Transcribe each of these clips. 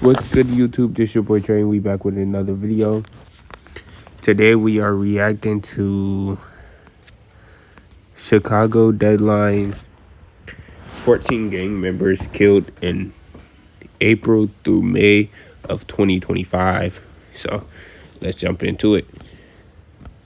What's good, YouTube? This your boy Trey, and we back with another video. Today we are reacting to Chicago deadline. 14 gang members killed in April through May of 2025. So let's jump into it.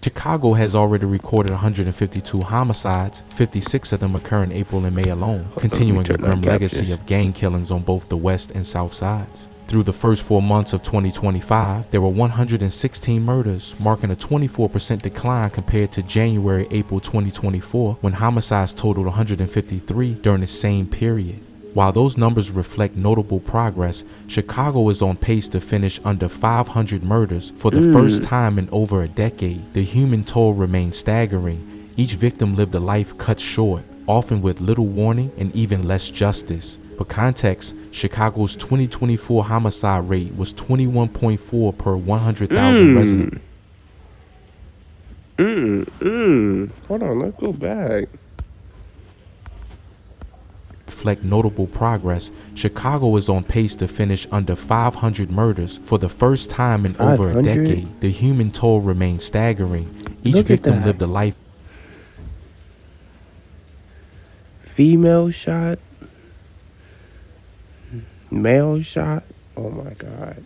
Chicago has already recorded 152 homicides, 56 of them occur in April and May alone, continuing a grim legacy of gang killings on both the west and south sides. Through the first 4 months of 2025, there were 116 murders, marking a 24% decline compared to January-April 2024, when homicides totaled 153 during the same period. While those numbers reflect notable progress, Chicago is on pace to finish under 500 murders for the first time in over a decade. The human toll remains staggering. Each victim lived a life cut short, often with little warning and even less justice. For context, Chicago's 2024 homicide rate was 21.4 per 100,000 residents. Hold on, let's go back. Reflect notable progress, Chicago is on pace to finish under 500 murders for the first time in over a decade. The human toll remains staggering. Each victim lived a life. Female shot, male shot. Oh my God.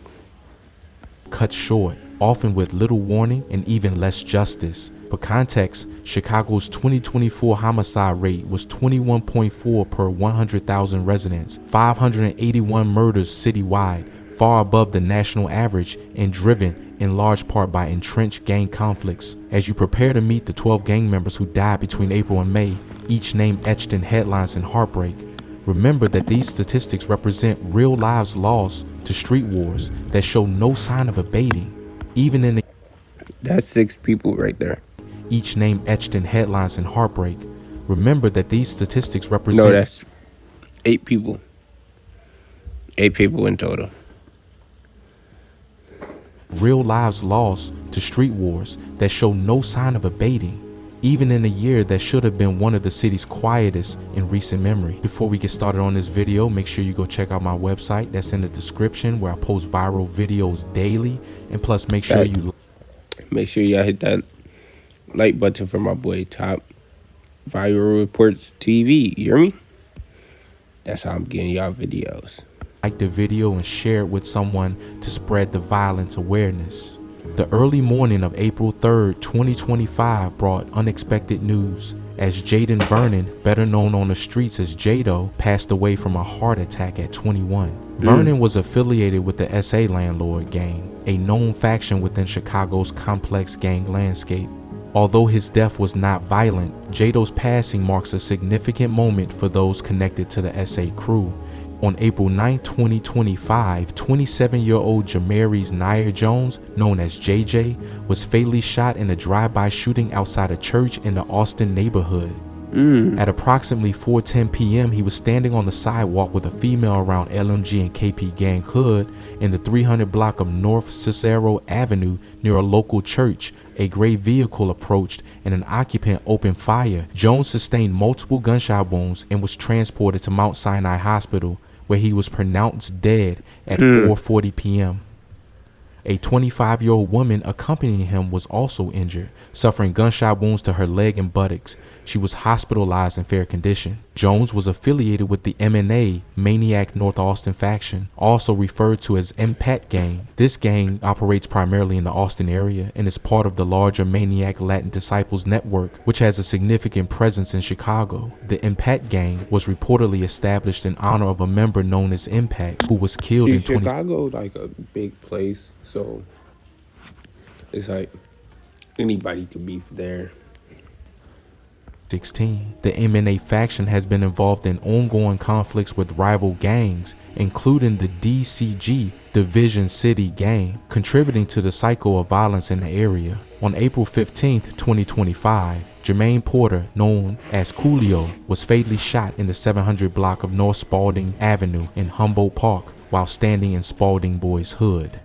Cut short, often with little warning and even less justice. For context, Chicago's 2024 homicide rate was 21.4 per 100,000 residents, 581 murders citywide, far above the national average and driven in large part by entrenched gang conflicts. As you prepare to meet the 12 gang members who died between April and May, each name etched in headlines and heartbreak, remember that these statistics represent real lives lost to street wars that show no sign of abating. Even in That's 6 people right there. Each name etched in headlines and heartbreak. Remember that these statistics represent... No, that's 8 people. 8 people in total. Real lives lost to street wars that show no sign of abating, even in a year that should have been one of the city's quietest in recent memory. Before we get started on this video, make sure you go check out my website. That's in the description, where I post viral videos daily. And plus, make sure y'all hit that like button for my boy Top Viral Reports TV. You hear me? That's how I'm getting y'all videos. Like the video and share it with someone to spread the violence awareness. The early morning of April 3rd, 2025 brought unexpected news as Jaden Vernon, better known on the streets as Jado, passed away from a heart attack at 21. Vernon was affiliated with the SA Landlord gang, a known faction within Chicago's complex gang landscape. Although his death was not violent, Jado's passing marks a significant moment for those connected to the SA crew. On April 9, 2025, 27-year-old Jamaries Nair Jones, known as JJ, was fatally shot in a drive-by shooting outside a church in the Austin neighborhood. At approximately 4:10 p.m., he was standing on the sidewalk with a female around LMG and KP Gang Hood in the 300 block of North Cicero Avenue near a local church. A gray vehicle approached and an occupant opened fire. Jones sustained multiple gunshot wounds and was transported to Mount Sinai Hospital, where he was pronounced dead at 4:40 p.m. A 25-year-old woman accompanying him was also injured, suffering gunshot wounds to her leg and buttocks. She was hospitalized in fair condition. Jones was affiliated with the MNA, Maniac North Austin faction, also referred to as Impact Gang. This gang operates primarily in the Austin area and is part of the larger Maniac Latin Disciples network, which has a significant presence in Chicago. The Impact Gang was reportedly established in honor of a member known as Impact, who was killed in Chicago, like a big place, so it's like anybody could be there. 2016. The MNA faction has been involved in ongoing conflicts with rival gangs, including the DCG, Division City Gang, contributing to the cycle of violence in the area. On April 15, 2025, Jermaine Porter, known as Coolio, was fatally shot in the 700 block of North Spalding Avenue in Humboldt Park while standing in Spalding Boys' hood.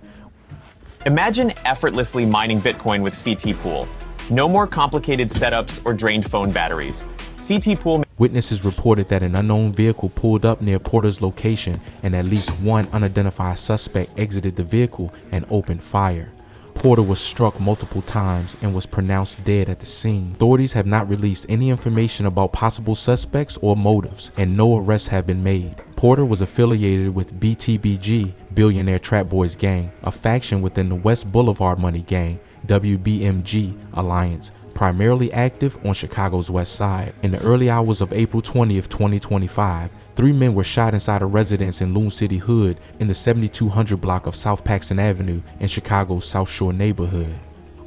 Imagine effortlessly mining Bitcoin with CT Pool. No more complicated setups or drained phone batteries. CT Pool. Witnesses reported that an unknown vehicle pulled up near Porter's location and at least one unidentified suspect exited the vehicle and opened fire. Porter was struck multiple times and was pronounced dead at the scene. Authorities have not released any information about possible suspects or motives, and no arrests have been made. Porter was affiliated with BTBG, Billionaire Trap Boys Gang, a faction within the West Boulevard Money Gang, WBMG Alliance, primarily active on Chicago's west side. In the early hours of April 20th, 2025, 3 men were shot inside a residence in Loon City Hood in the 7200 block of South Paxton Avenue in Chicago's South Shore neighborhood.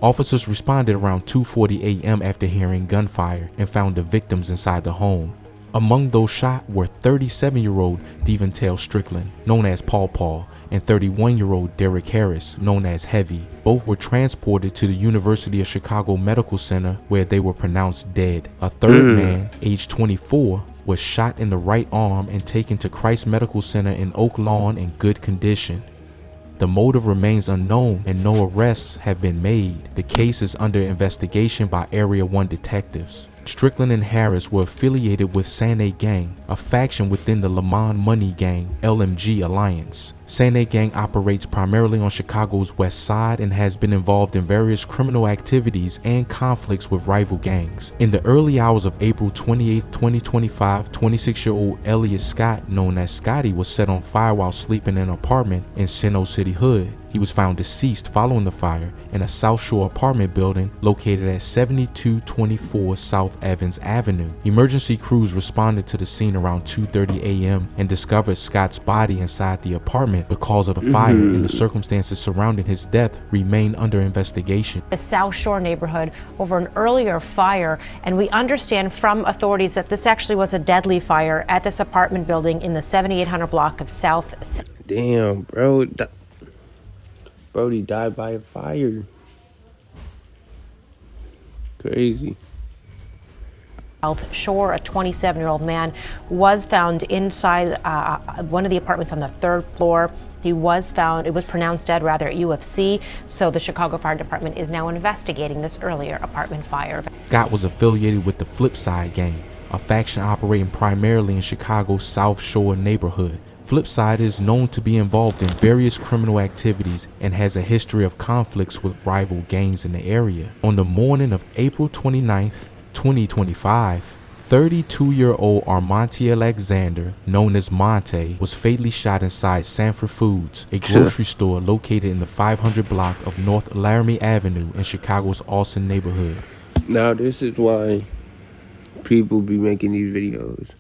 Officers responded around 2:40 a.m. after hearing gunfire and found the victims inside the home. Among those shot were 37-year-old Devontae Strickland, known as Paw Paw, and 31-year-old Derek Harris, known as Heavy. Both were transported to the University of Chicago Medical Center where they were pronounced dead. A third man, aged 24, was shot in the right arm and taken to Christ Medical Center in Oak Lawn in good condition. The motive remains unknown and no arrests have been made. The case is under investigation by Area 1 detectives. Strickland and Harris were affiliated with Sane Gang, a faction within the Lamont Money Gang LMG Alliance. Sane Gang operates primarily on Chicago's west side and has been involved in various criminal activities and conflicts with rival gangs. In the early hours of April 28, 2025, 26-year-old Elliot Scott, known as Scotty, was set on fire while sleeping in an apartment in Seno City Hood. He was found deceased following the fire in a South Shore apartment building located at 7224 South Evans Avenue. Emergency crews responded to the scene around 2:30 a.m. and discovered Scott's body inside the apartment. The cause of the fire and the circumstances surrounding his death remain under investigation. The South Shore neighborhood over an earlier fire, and we understand from authorities that this actually was a deadly fire at this apartment building in the 7800 block of South. Damn, bro. Brody died by a fire. Crazy. South Shore, a 27-year-old man was found inside one of the apartments on the 3rd floor. He was found, it was pronounced dead rather at UFC, so the Chicago Fire Department is now investigating this earlier apartment fire. Scott was affiliated with the Flipside Gang, a faction operating primarily in Chicago's South Shore neighborhood. Flipside is known to be involved in various criminal activities and has a history of conflicts with rival gangs in the area. On the morning of April 29th, 2025, 32-year-old Armonte Alexander, known as Monte, was fatally shot inside Sanford Foods, a grocery store located in the 500 block of North Laramie Avenue in Chicago's Austin neighborhood. Now this is why people be making these videos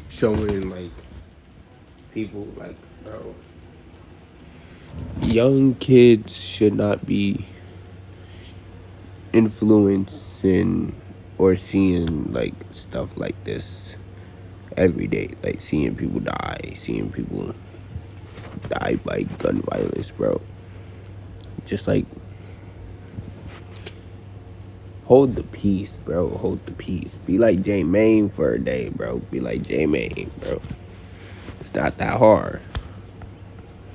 showing like people like, bro, young kids should not be influencing or seeing like stuff like this every day, like seeing people die by gun violence, bro. Just like, hold the peace, bro. Hold the peace. Be like J-Mane for a day, bro. Be like J-Mane, bro. It's not that hard.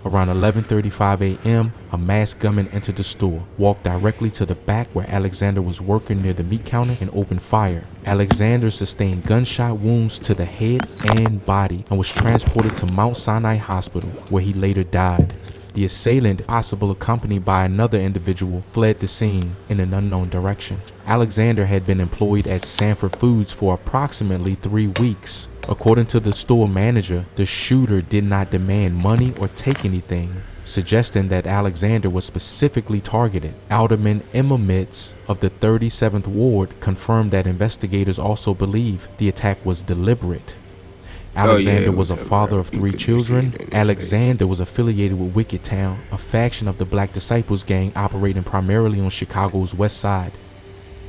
Around 11:35 a.m., a masked gunman entered the store, walked directly to the back where Alexander was working near the meat counter, and opened fire. Alexander sustained gunshot wounds to the head and body and was transported to Mount Sinai Hospital, where he later died. The assailant, possibly accompanied by another individual, fled the scene in an unknown direction. Alexander had been employed at Sanford Foods for approximately 3 weeks. According to the store manager, the shooter did not demand money or take anything, suggesting that Alexander was specifically targeted. Alderman Emma Mitz of the 37th Ward confirmed that investigators also believe the attack was deliberate. Alexander was a father of 3 children. Alexander was affiliated with Wicked Town, a faction of the Black Disciples Gang operating primarily on Chicago's west side.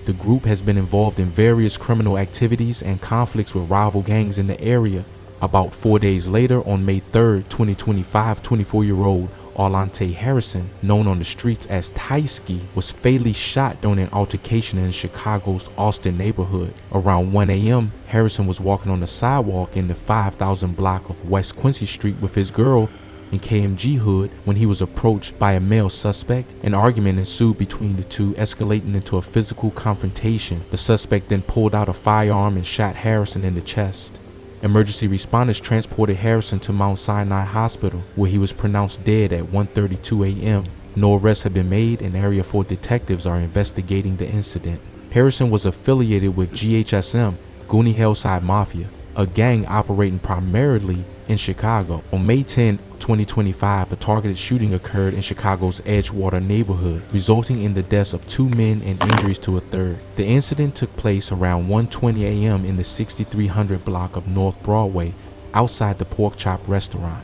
The group has been involved in various criminal activities and conflicts with rival gangs in the area. About 4 days later, on May 3rd, 2025, 24-year-old Arlante Harrison, known on the streets as Tysky, was fatally shot during an altercation in Chicago's Austin neighborhood. Around 1 a.m., Harrison was walking on the sidewalk in the 5000 block of West Quincy Street with his girl in KMG Hood when he was approached by a male suspect. An argument ensued between the two, escalating into a physical confrontation. The suspect then pulled out a firearm and shot Harrison in the chest. Emergency responders transported Harrison to Mount Sinai Hospital, where he was pronounced dead at 1:32 a.m. No arrests have been made, and Area 4 detectives are investigating the incident. Harrison was affiliated with GHSM, Goonie Hillside Mafia, a gang operating primarily in Chicago. On May 10, 2025, a targeted shooting occurred in Chicago's Edgewater neighborhood, resulting in the deaths of 2 men and injuries to a third. The incident took place around 1:20 a.m. in the 6300 block of North Broadway, outside the Pork Chop restaurant.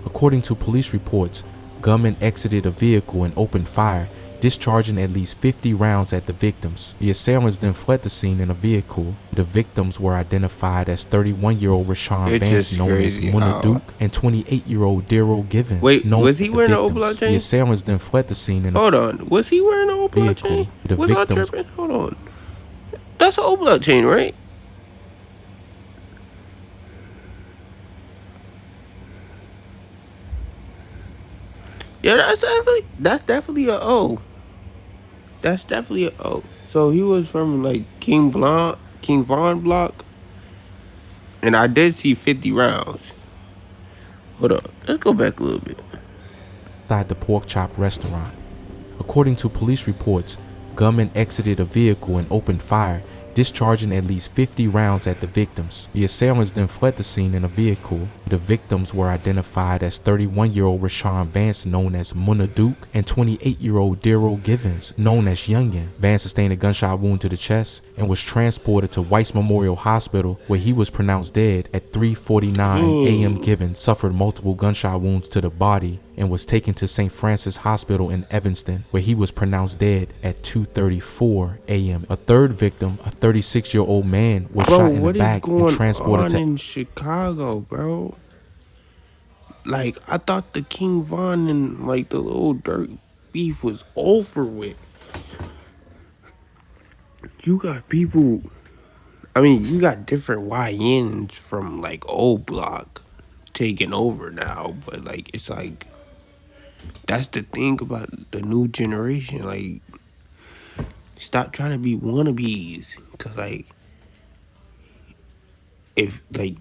According to police reports, gunmen exited a vehicle and opened fire, discharging at least 50 rounds at the victims. The assailants then fled the scene in a vehicle. The victims were identified as 31-year-old Rashawn Vance, known as Muna Duke, and 28-year-old Daryl Givens. Wait, known was he as the wearing an victims. old-block chain? The assailants then fled the scene in a Hold on, was he wearing an old-block vehicle. chain? The Was I victims. tripping? Hold on. That's an old-block chain, right? Yeah, that's definitely a O. That's definitely a O. So he was from like King Von block, and I did see 50 rounds. Hold on, let's go back a little bit. Outside the Pork Chop restaurant. According to police reports, gunmen exited a vehicle and opened fire, discharging at least 50 rounds at the victims. The assailants then fled the scene in a vehicle. The victims were identified as 31-year-old Rashawn Vance, known as Muna Duke, and 28-year-old Daryl Givens, known as Youngin. Vance sustained a gunshot wound to the chest and was transported to Weiss Memorial Hospital, where he was pronounced dead at 3:49 a.m. Givens suffered multiple gunshot wounds to the body and was taken to St. Francis Hospital in Evanston, where he was pronounced dead at 2:34 a.m. A third victim, a 36-year-old man, was shot in the back and transported to in Chicago, bro. Like, I thought the King Von and like the Little Dirk beef was over with. You got people, I mean, you got different YNs from like old block taking over now, but like it's like that's the thing about the new generation. Like, stop trying to be wannabes, cause like if like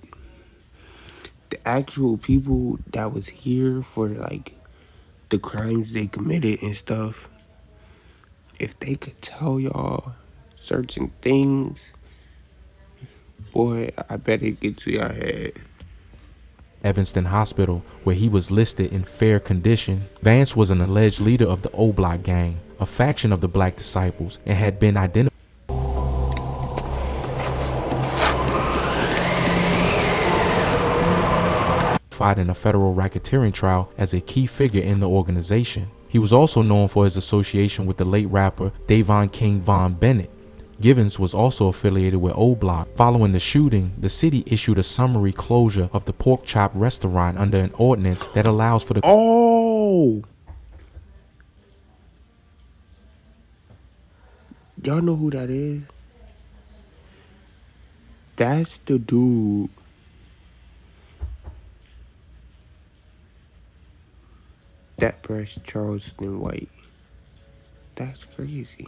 the actual people that was here for like the crimes they committed and stuff, if they could tell y'all certain things, boy, I bet it gets to your head. Evanston Hospital, where he was listed in fair condition. Vance was an alleged leader of the O Block gang, a faction of the Black Disciples, and had been identified in a federal racketeering trial as a key figure in the organization. He was also known for his association with the late rapper Davon King Von Bennett. Givens was also affiliated with O Block. Following the shooting, the city issued a summary closure of the Pork Chop restaurant under an ordinance that allows for the Oh, y'all know who that is? That's the dude. That pressed Charleston White. That's crazy.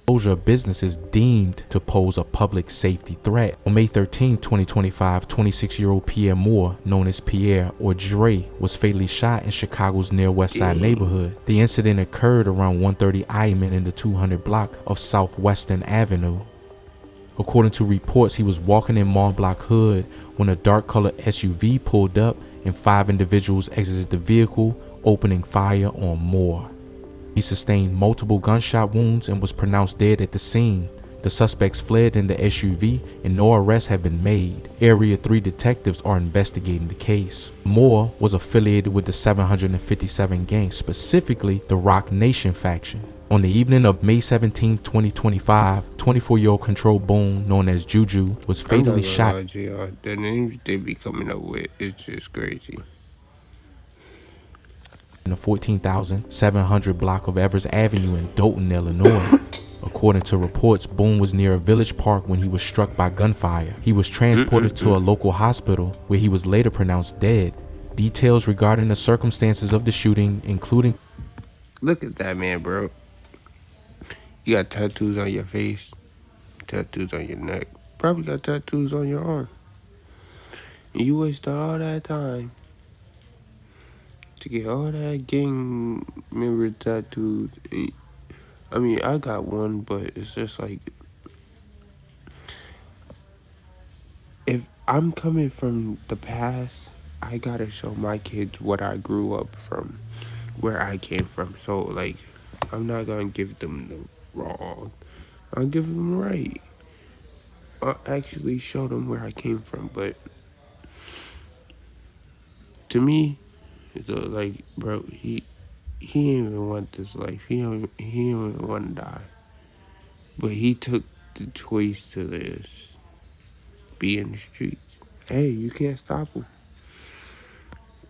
closure of businesses deemed to pose a public safety threat. On May 13, 2025, 26-year-old Pierre Moore, known as Pierre or Dre, was fatally shot in Chicago's near West Side neighborhood. The incident occurred around 1:30 a.m. in the 200 block of Southwestern Avenue. According to reports, he was walking in Mont Block Hood when a dark-colored SUV pulled up and 5 individuals exited the vehicle, opening fire on Moore. He sustained multiple gunshot wounds and was pronounced dead at the scene. The suspects fled in the SUV and no arrests have been made. Area 3 detectives are investigating the case. Moore was affiliated with the 757 gang, specifically the Rock Nation faction. On the evening of May 17, 2025, 24-year-old Control Boone, known as Juju, was fatally shot. The names they be coming up with, it's just crazy. In the 14,700 block of Evers Avenue in Dolton, Illinois. According to reports, Boone was near a village park when he was struck by gunfire. He was transported to a local hospital where he was later pronounced dead. Details regarding the circumstances of the shooting, including... Look at that man, bro. You got tattoos on your face, tattoos on your neck, probably got tattoos on your arm. And you wasted all that time to get all that gang member tattoos. I mean, I got one, but it's just like, if I'm coming from the past, I gotta show my kids what I grew up from, where I came from. So, like, I'm not gonna give them the wrong. I'll give them the right. I'll actually show them where I came from. But to me, it's like, bro, he didn't even want this life. He don't even want to die. But he took the choice to this, be in the streets. Hey, you can't stop him.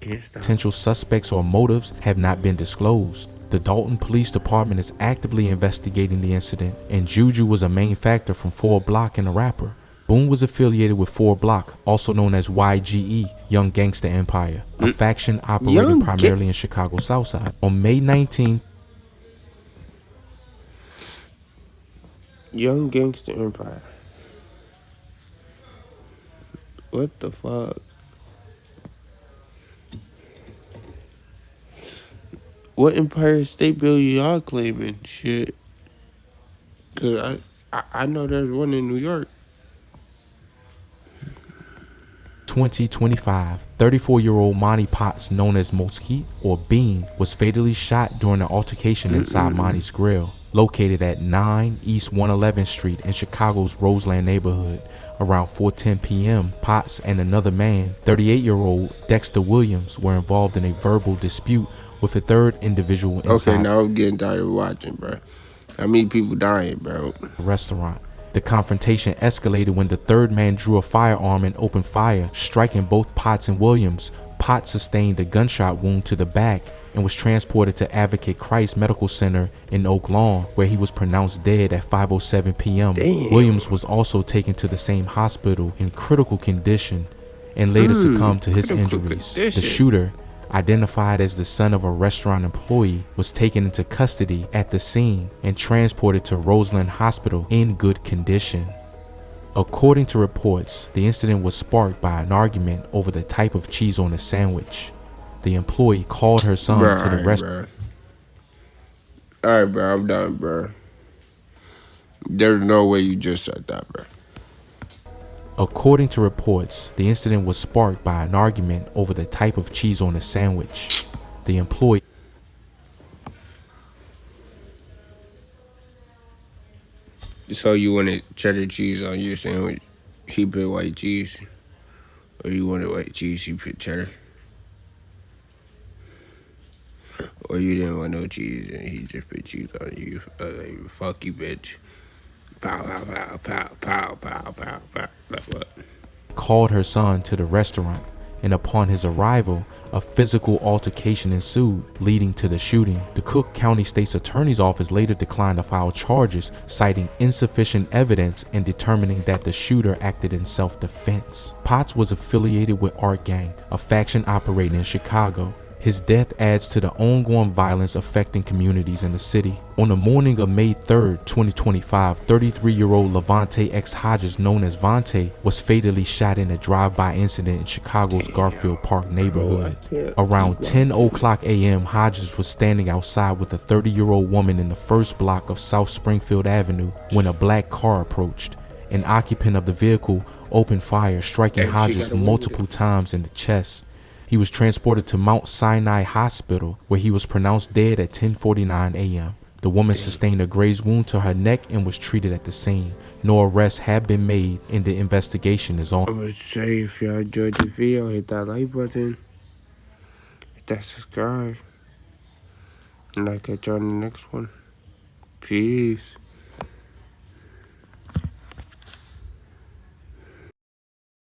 Potential suspects or motives have not been disclosed. The Dalton Police Department is actively investigating the incident, and Juju was a main factor from 4 Block and the rapper. Boone was affiliated with 4 Block, also known as YGE, Young Gangsta Empire, a faction operating primarily in Chicago's Southside. On May 19th, Young Gangsta Empire. What the fuck? What Empire State Building y'all claiming? Shit. Cause I know there's one in New York. 2025, 34-year-old Monty Potts, known as Mosquito or Bean, was fatally shot during an altercation inside Monty's Grill, located at 9 East 111th Street in Chicago's Roseland neighborhood. Around 4:10 p.m., Potts and another man, 38-year-old Dexter Williams, were involved in a verbal dispute with a third individual inside. Okay, now I'm getting tired of watching, bro. How many people dying, bro? The restaurant. The confrontation escalated when the third man drew a firearm and opened fire, striking both Potts and Williams. Potts sustained a gunshot wound to the back and was transported to Advocate Christ Medical Center in Oak Lawn, where he was pronounced dead at 5:07 p.m. Damn. Williams was also taken to the same hospital in critical condition and later succumbed to his injuries. The shooter, identified as the son of a restaurant employee, was taken into custody at the scene and transported to Roseland Hospital in good condition. According to reports, the incident was sparked by an argument over the type of cheese on a sandwich. The employee called her son to the restaurant. Alright, bro, I'm done, bro. There's no way you just said that, bro. According to reports, the incident was sparked by an argument over the type of cheese on a sandwich. The employee... So you wanted cheddar cheese on your sandwich, he put white cheese? Or you wanted white cheese, he put cheddar? Or you didn't want no cheese and he just put cheese on you? Like, fuck you, bitch. Pow, pow, pow, pow, pow, pow, pow, pow. That's what? Called her son to the restaurant, and upon his arrival, a physical altercation ensued, leading to the shooting. The Cook County State's Attorney's Office later declined to file charges, citing insufficient evidence and determining that the shooter acted in self-defense. Potts was affiliated with Art Gang, a faction operating in Chicago. His death adds to the ongoing violence affecting communities in the city. On the morning of May 3rd, 2025, 33-year-old Levante X. Hodges, known as Vontae, was fatally shot in a drive-by incident in Chicago's Garfield Park neighborhood. Around 10 o'clock a.m., Hodges was standing outside with a 30-year-old woman in the first block of South Springfield Avenue when a black car approached. An occupant of the vehicle opened fire, striking Hodges multiple times in the chest. He was transported to Mount Sinai Hospital, where he was pronounced dead at 10:49 a.m. The woman sustained a grazed wound to her neck and was treated at the scene. No arrests have been made and the investigation is on. I'm gonna say, if y'all enjoyed the video, hit that like button, hit that subscribe, and I'll catch you on the next one. Peace.